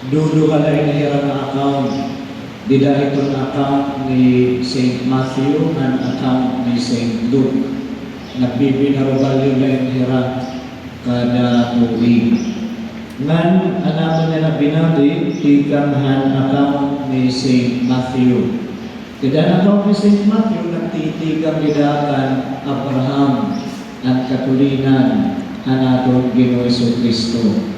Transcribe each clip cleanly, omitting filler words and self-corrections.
Dulo ka na inahira na account. Dida itong account ni St. Matthew and account ni St. Luke. Nagbibinarubalyo na inahira kada tuwing. Ngan anaman na binali, tikamhan account ni St. Matthew. Dida account ni St. Matthew, nagtitikam didakan Abraham at katulinan anatong Ginoong Kristo.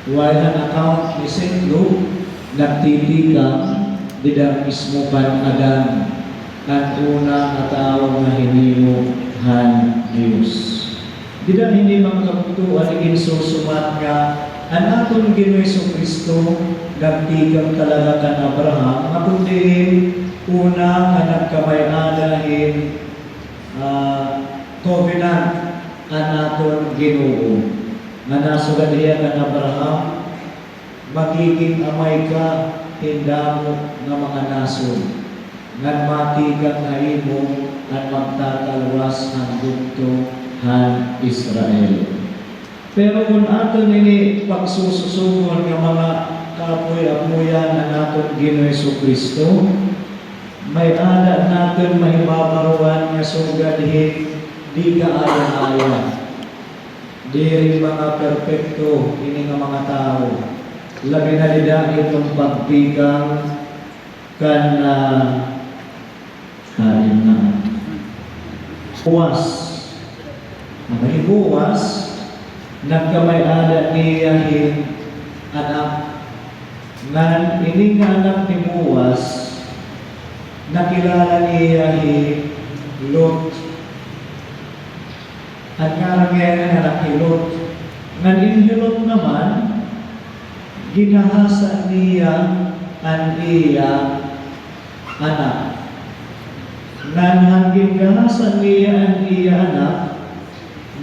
While an account ni St. Luke, nagtitikam dida mismo pan Adan ang una na tao na hinimo han Diyos. Dida hindi makabutuan igin susumat nga ang atong Ginoong Kristo nagtikam talaga kan Abraham nga kundi una nga nagkamay-adahin covenant ang atong Ginoo nga nasugat niya kan Abraham, magiging amay ka hindamo nga mga nasod ngan matigang na imo at magtatalwas ang bugto han Israel. Pero kung ato nini pagsususugon ng mga kapoy-amuyan na naton Ginoong Kristo, may ada natin mahibabaruan nga sugadhin di kaaya-aya. Di rin mga perpekto ini nga mga tao. Labi na nila itong pagbigang kan halim na buwas. Ang buwas, nagkamay-ada niyahin anak. Ngan ini nga anak ni buwas, nakilala niyahin Lot. At karamihan anak ni Lot. Ngan inhilot naman, ginahasa niya ang iya anak. Ngan hanggang ginahasa niya ang iya anak,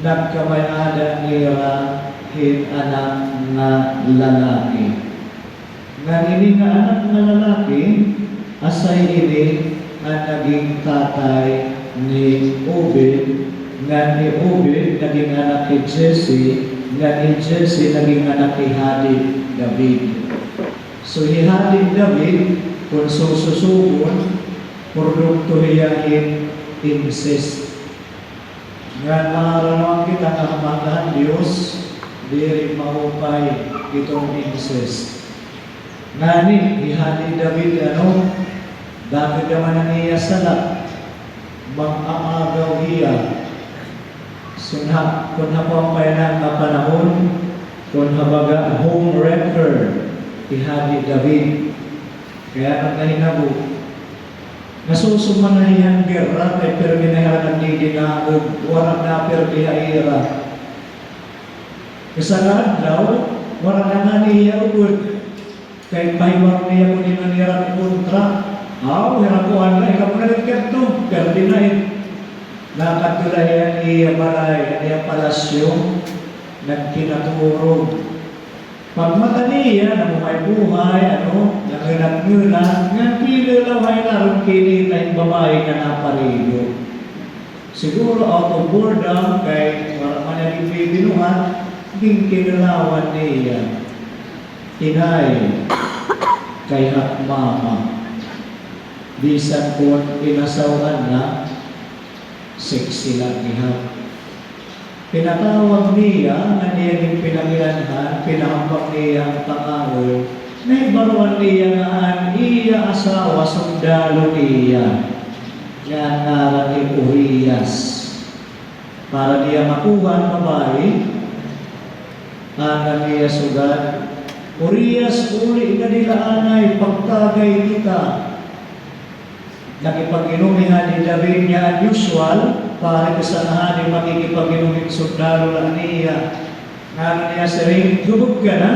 nagkamay-ada niya hin anak na lalaki. Ngan ini nga anak na lalaki, asay ini ang naging tatay ni Obed, nga ni Obed naging anak ni Jesse, nga ni Jesse naging anak ni Hadid David. So ni Hadid David, kung sususugon, produkto hiyahin incest. Nga maramang kita nga kamagahan Diyos, di rin mahupay itong incest. Ngani, ni Hadid David, bakit naman ang iya sala, mag-aagaw hiya. Kung napampay na ang panahon, kung habaga home wrecker, ihadi David. Kaya ang nahinabo, nasusuman na iyang gerra, kay perminahan ni dinagog, warang na perminaira. Kasaraan daw, warang na nga niya ugod, kay pahiwag niya kung inanira kontra, hirakuhan na, ikaw na rin kerto, perdinain. Nakatulayan iya balay, iya palasyo, nagkinaturo. Pag mata niya, namumay buhay, nanginag-ngunag, nga pinilaway na rin kinita yung babae na naparigo. Siguro out of boredom, kay wala man yung ibinuhan, hindi kinalawan niya. Inay, kay mama. Bisan kung inasawan na, sexy lang niya. Pinatawag niya na niya yung pinangilanhan, pinahambak niya ang pangawal, na ibaruan niya nga ang iya asawa, sundalo niya, nga ngaran ni Urias. Para niya makuha ang babae, anan niya sugad, Urias, uli na nila anay, pagtagay kita. Nakipag-inumihan ni David niya unusual, para kasanahan ni makikipag-inuming sundalo lang niya. Nga niya sa ring, hubog ka na?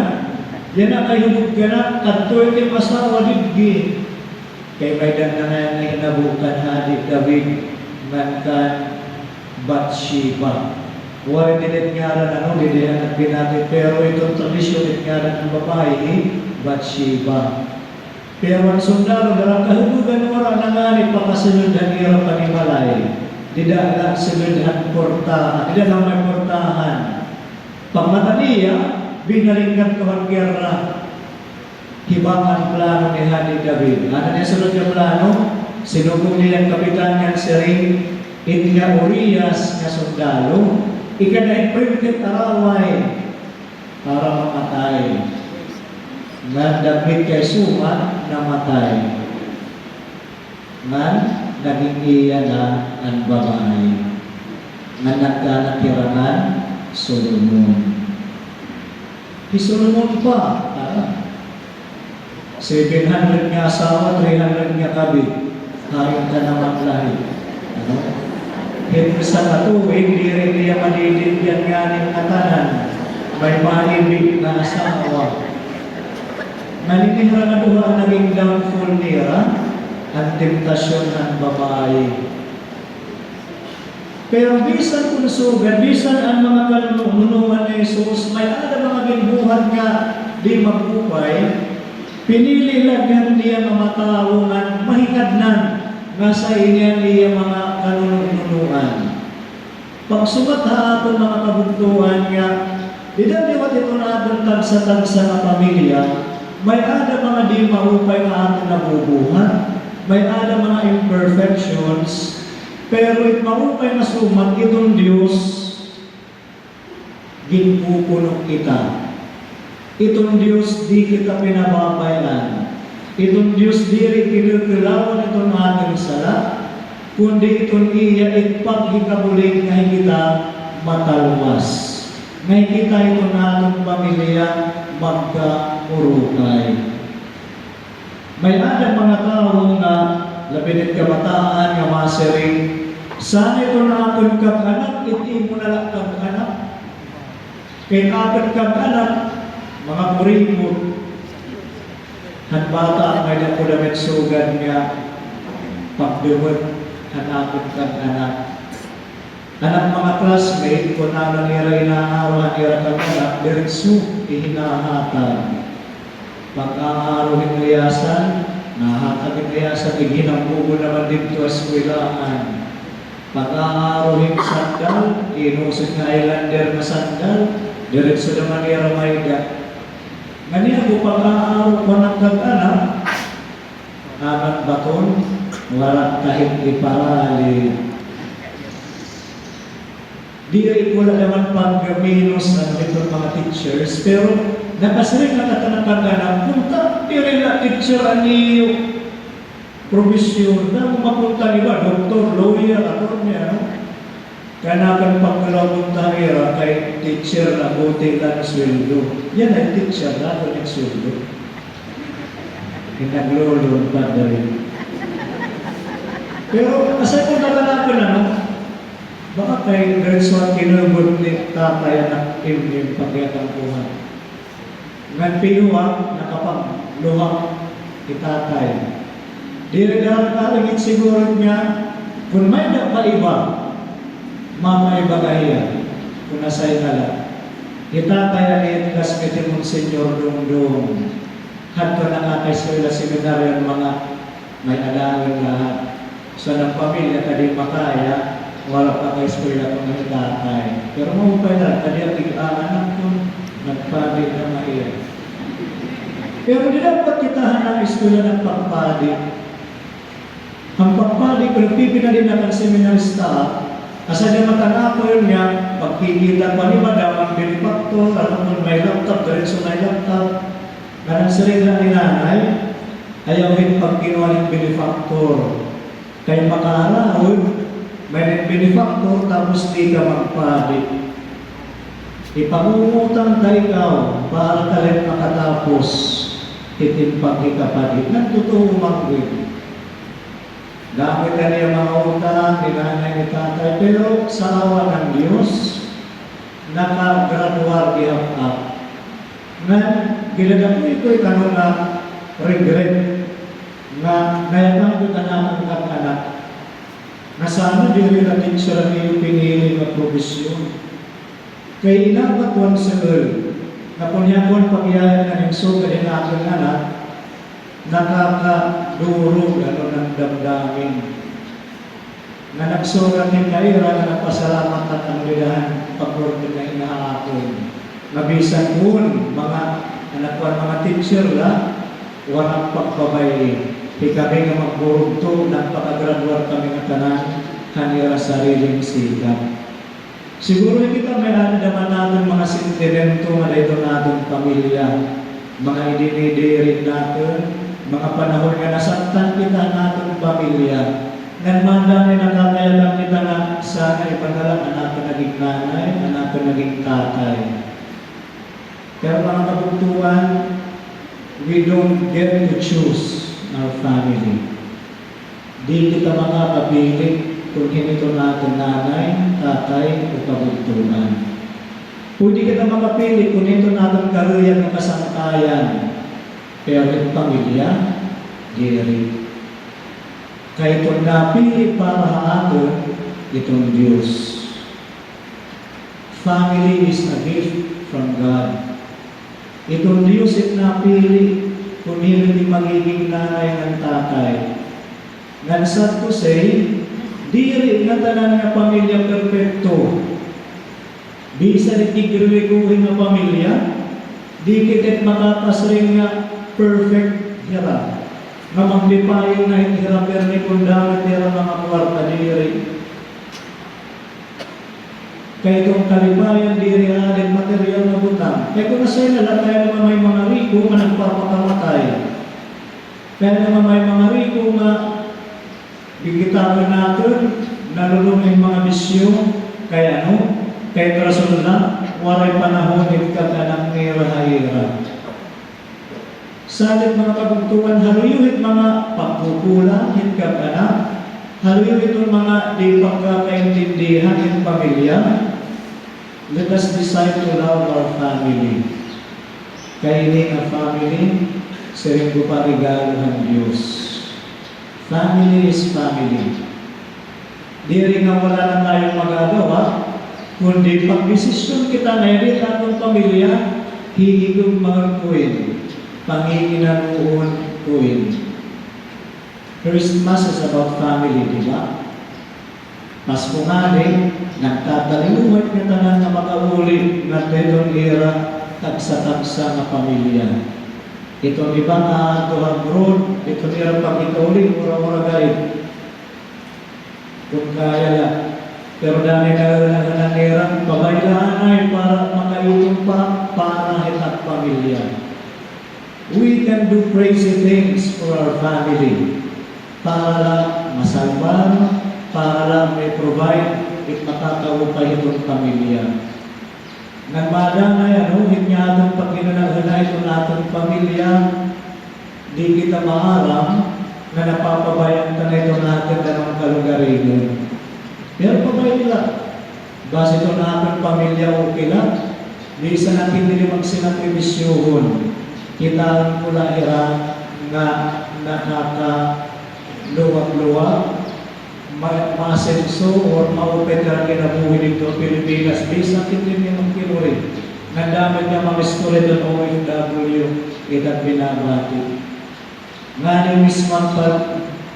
Yan na kayo hubog ka na, kanto yung masawa digdi. Kaya may dandangan na hinabukan ni David, ngankan Bathsheba. Huwag dinit ngaran didihan at binati, pero itong tradisyon dinit ngaran ng babae, Bathsheba. Pero ang sundalo, darang kahudugan wala nanganit pakasunod ang hirap panimalay. Tidak lang sunodhan portahan, tidak lang may portahan. Pagmata niya, binalingkat ko ang gerra. hibang ang plano ni Hani David. Ano niya sunod yung plano? Sinugong niya ang kapitan niya si Ring, nga Urias nga sundalo, ikana-imprinted araway para mamatay. Nagdagmit kay Suma, namatay. Naging iya na ang babae. Nagkanatirangan Solomon. Si Solomon pa, 700 nga asawa, 300 nga kabit. Hayong ka naman lahi. Ano? Hito sa katuwing, di rin niya maliligyan nga ng katanan. May maibig na asawa. Nalinihra na doon ang naging downfall niya, ang temptasyon ng babae. Pero bisan kung sugan, bisan ang mga kanunungan ni Jesus, may ada mga ginbuhat nga di magpupay, pinili lang niya mamatawungan, mahingadnan nga sa inyan niya mga kanununuan. Pagsugat ha ato mga kabuntuan nga, dinadiwat ito na aton tagsa-tagsa na pamilya, may ada mga di mahupay na aton nabubuhat, may ada mga imperfections, pero it mahupay na sumat itong Diyos, ginpupunong kita. Itong Diyos di kita pinababayan. Itong Diyos di rin kinukulawan itong ating sala, kundi itong iya ipagkikabuling ngay kita mataluwas. Ngay kita itong atong pamilya magkaurukay. May ada mga tao na labinit kabataan nga masering, sana ito na aton kag-anak, iti mo na lang kag-anak. Kaya aton kag-anak, mga kuripot, at bata ang may nakulamit sugad nga pagdumot at aton kag-anak. Anak mga classmate, kung ano nira inaarawan nira kag-anak, diretso ihinahatag. Pag-aaruhin ngayasan, nahatagin kaya sa iginambugo naman dito eskwelahan. Pag-aaruhin sandal, inusod nga Islander na sandal, diretso naman ni Ramayda. Ganyan po pag-aaruh ko ng kag-anak, anak baton, walang kahit iparali. Di rin ko naman pag-minos ng itong mga teachers, pero nakasirin na katanang anak, punta, di rin na teacher ani provision na mapunta iba, doktor, lawyer, attorney, ano? Kanakan pagkalawang tahira kay teacher na buti lang sweldo. Yan ay teacher na ito ng sweldo. Hinaglulong pa rin. Pero asay kung nakalakan ano, baka kay grades 1 kinulog ni tatay ang imlim pagkatangkuhan. Nagpinuha, nakapagluha itatay. Di rin nakalagit siguro niya, kung may nakaiba, mamaiba kaya, kung nasa'y nala. Itatay ang itasmiti mong Senyor Dungdung. Hadto na nga kay sila seminaryo ng mga may alawin lahat. So, ng pamilya, kadi makaya, wala pa kay eskwela kung itatay. Pero mahupay na, kadi ang tig-aanak kung nagpadi na maiya. Pero di dapat kitahan ang eskwela ng pagpadi. Ang pagpadi, kung pipinalin na ng seminarista, asa niya matanapol niya, pagkikita pa ni Madam ang benefactor, alam mo may laptop, diretso may laptop, kanang sarili ni nanay, ayawin pag kinuha ng benefactor. Kaya makaharahon, may benefactor, tapos di ka magpadi. Ipangungutang ka ikaw, para ka rin makatapos, itimpag ikapadi. Nagtotoo magwin. Gamit ka niya mga utang, ninanay ni tatay, pero sa awa ng Diyos, nakagraduar gihap up. Na ginagawa ito'y kanong na regret na nayakang ko ka na ang anak na sana di rin natin siya rin pinili na provisyon. Kaya inapat one sa girl na kunyakon pagyayan na ng suga din aking anak, nakakadurog ano ng damdamin. Na nagsurat ng kaira na nagpasalamat at ang lidahan pag-order na inaakon. Nabisan kun mga anak ko mga teacher la, walang pagbabayi. Di kami nga magburugto ng pagkagraduar kami nga tanan kanira sariling sikap. Siguro kita may ano naman natin mga sentimento nga dito natin pamilya, mga idinidirin natin, mga panahon nga nasaktan kita natin pamilya. Ngan dami nakakayalang kita na sana ipadala natin naging nanay, natin naging tatay. Pero mga kabugtuan, we don't get to choose our family. Di kita makakapili kung hinito natin nanay, tatay, o kabugtuan. Pwede kita makapili kung hinito natin karuyan ng kasangkayan. Pero yung pamilya, diri. Kaya itong napili para atin, itong Diyos. Family is a gift from God. Itong Diyos it napili kung hindi magiging nanay ng tatay. Ngan sad to say, diri nga tanan nga pamilya perfecto. Bisa itigirwikuhin nga pamilya, di kitit makapasring nga perfect hira. Nga magdipayo na hira perni kundangan hira mga kwarta diri. Kaya itong kalibayan diri alin material na butang. Kaya kung nasa'y nalatay naman may mga riko nga nagpapakamatay. Kaya naman may mga riko nga bigitawan natin, nalulong yung mga bisyo, kaya ano? Kaya rason na, waray panahon ka ng nira-hira. Salit mga kabugtuan, haluyuhit mga pagkukulang, ka na, haluyuhit yung mga di pagkakaintindihan ng pamilya. Let us decide to love our family. Kainin ang family, siring ko pa regalo ng Diyos. Family is family. Di rin nga wala na tayong magagawa, kundi pag-desisyon kita na hindi atong pamilya, higigong mga kuwin, panginginanuon kuwin. Christmas is about family, di ba? Pasko nga din, nagtatalimuhat nga tanan na makauli nga detong era tagsa-tagsa na pamilya. Ito iba na to abroad, ito nila pag ikauli, mura-mura guide. Kung kaya lang. Pero dami na nanirang pabaylaan ay para makaitong pa para hitak pamilya. We can do crazy things for our family. Para lang masalban, para lang may provide, at makatawo pa itong pamilya. Nagmadang na yan, hinya itong pagkinanagana ito natong pamilya, di kita maaram na napapabayan ka na ito natin na ng kalugarinon. Pero pabay nila, base ito natong pamilya okay lang, di isa natin hindi magsinakribisyuhon. Kita ang pula ira na nakakaluwag-luwag, maasenso or maupet ka kinabuhi dito Pilipinas, bisa hindi niya magkinurin. Nandamit niya mga story doon OFW, itag binabati. Nga ni mismang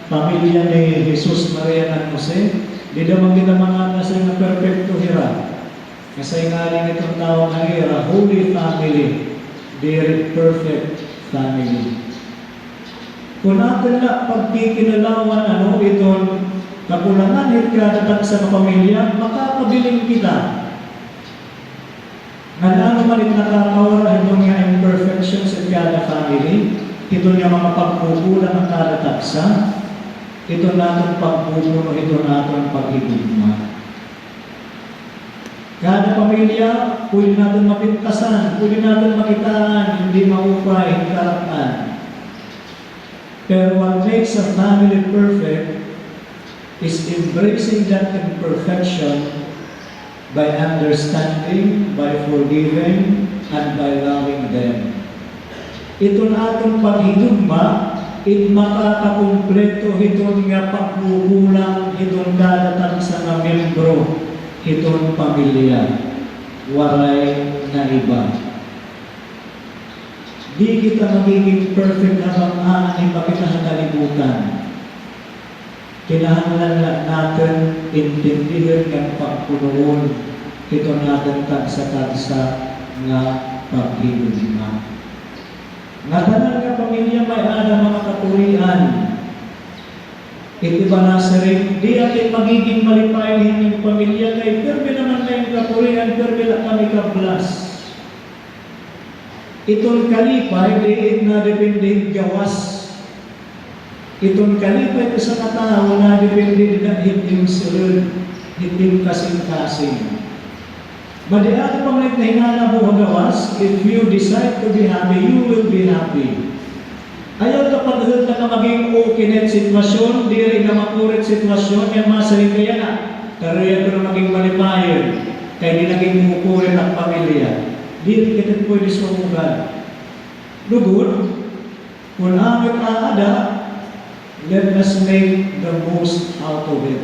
pamilya ni Jesus Maria ng Jose, di naman kita mga kasi na perfecto hira. Kasi nga rin itong tawag na hira, Holy Family, very perfect family. Kung natin na pagkikinalawan itong kakulangan hikadadag sa pamilya, makakabiling kita. Nandang naman ito nakakawala itong nga imperfections sa kada family, ito nga mga pagkukulang ng kada taksa, ito natin pagbubuno, ito natin paghigugma. Kada pamilya, pwede natin mapintasan, pwede natin makitaan, hindi maupay, hindi karapatan. Pero what makes a family perfect is embracing that imperfection by understanding, by forgiving, and by loving them. Ito na atong paghigugma, it makakakumpleto itong nga pagkukulang itong dadatang sa mga membro itong pamilya. Waray na iba. Di kita magiging perfect habang aanay pa kita sa kalibutan. Kinahanglan natin intindihin ng pagpunuon ito natin tagsa-tagsa nga paghigugma. Nga tanan nga pamilya may Iti ba Nazaret, di atin magiging malipayin yung pamilya kay permi naman kayong kapurihan, permi na kami kablas. Itong kalipay, diit na depende gawas. Itong kalipay ko sa katao na depende na hitim sulod, hitim kasing-kasing. Madiak pang nagtahinala mo gawas, if you decide to be happy, you will be happy. Ayaw kapag na ka maging okay na sitwasyon, di rin na makurit sitwasyon, kaya masalit kaya na. Karoon ko na maging malipayon, kaya di naging mukurit ang pamilya. Di rin kita pwede sumugan. Lugod, kung aming aada, let us make the most out of it.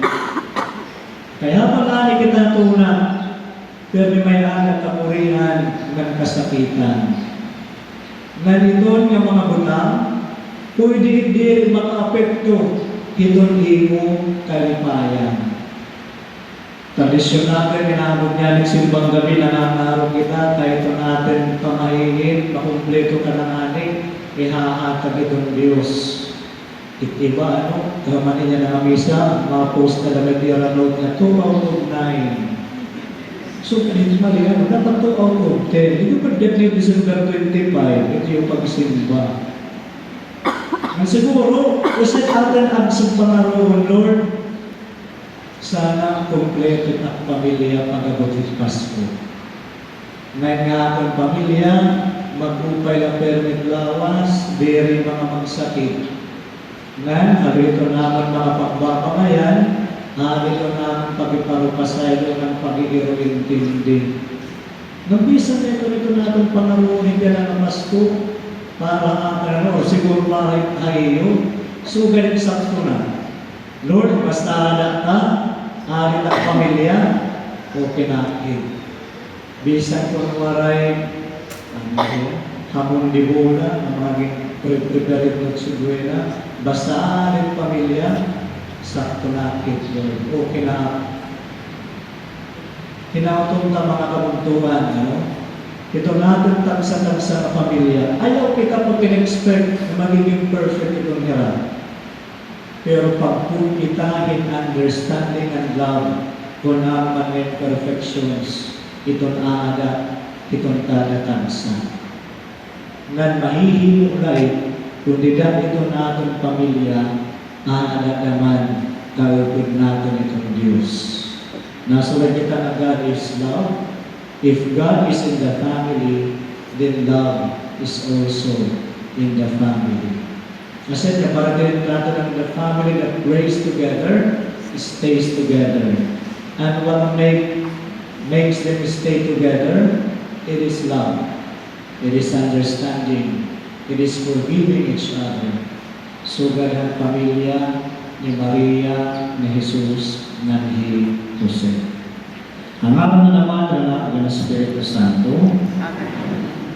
Kaya pag-ani kita tuna, pero may anak kapurihan ng kasakitan. Nandito nga mga butang, pwede din maka-apekto itong imo kalipayan. Tradisyon natin, inabot niya ng simbang gabi na nangarong kita, kahit ito natin pamahingin, makumpleto ka ng aning, ihahatag itong Diyos. Iba, kamanin niya na misa, mga post na nagdira note niya, 2 out of 9. So, kanito mali, dapat 2 out of 10. Hindi ko pagdat na yung December 25, ito yung pagsimba. Ang siguro, kasi atin ang pangarawan, Lord, sana kompleto ang pamilya pag-abot ng Pasko. Ngayon nga ang pamilya, mag-upay ang permit lawas, very mga magsakit. Ngayon, halito naman mga pagbabangayan, halito naman pag-iparupasaylo ng pag-iirwin-tindi. Nabisa na ito natin pangaruhin ka ng Pasko, para siguro para kayo. So, ganit sakto na. Lord, basta anak ka, alit ang pamilya, okay na akin. Bisan kung waray, hamon di bola, ang maging pre-prepared ng sugwena, basta alit pamilya, sakto na akin, Lord. Okay na akin. Hinautong ka mga kabuntuan, ito natin tagsa-tagsa na pamilya. Ayaw kita po pin-expect na magiging perfect itong hirap. Pero pag kita in understanding and love, kung naman may perfections, itong aada, itong tadatagsa. Ngan mahihimulay, kung didat ito natin pamilya, aada naman, kalugod natin itong Diyos. Nasulat kita na God is love. If God is in the family, then love is also in the family. Kasi naparating natin ng the family that prays together, stays together. And what makes them stay together? It is love. It is understanding. It is forgiving each other. So ganang pamilya ni Maria, ni Jesus, na ni Jose. Ang alam na naman na ng Espiritu Santo. Amen.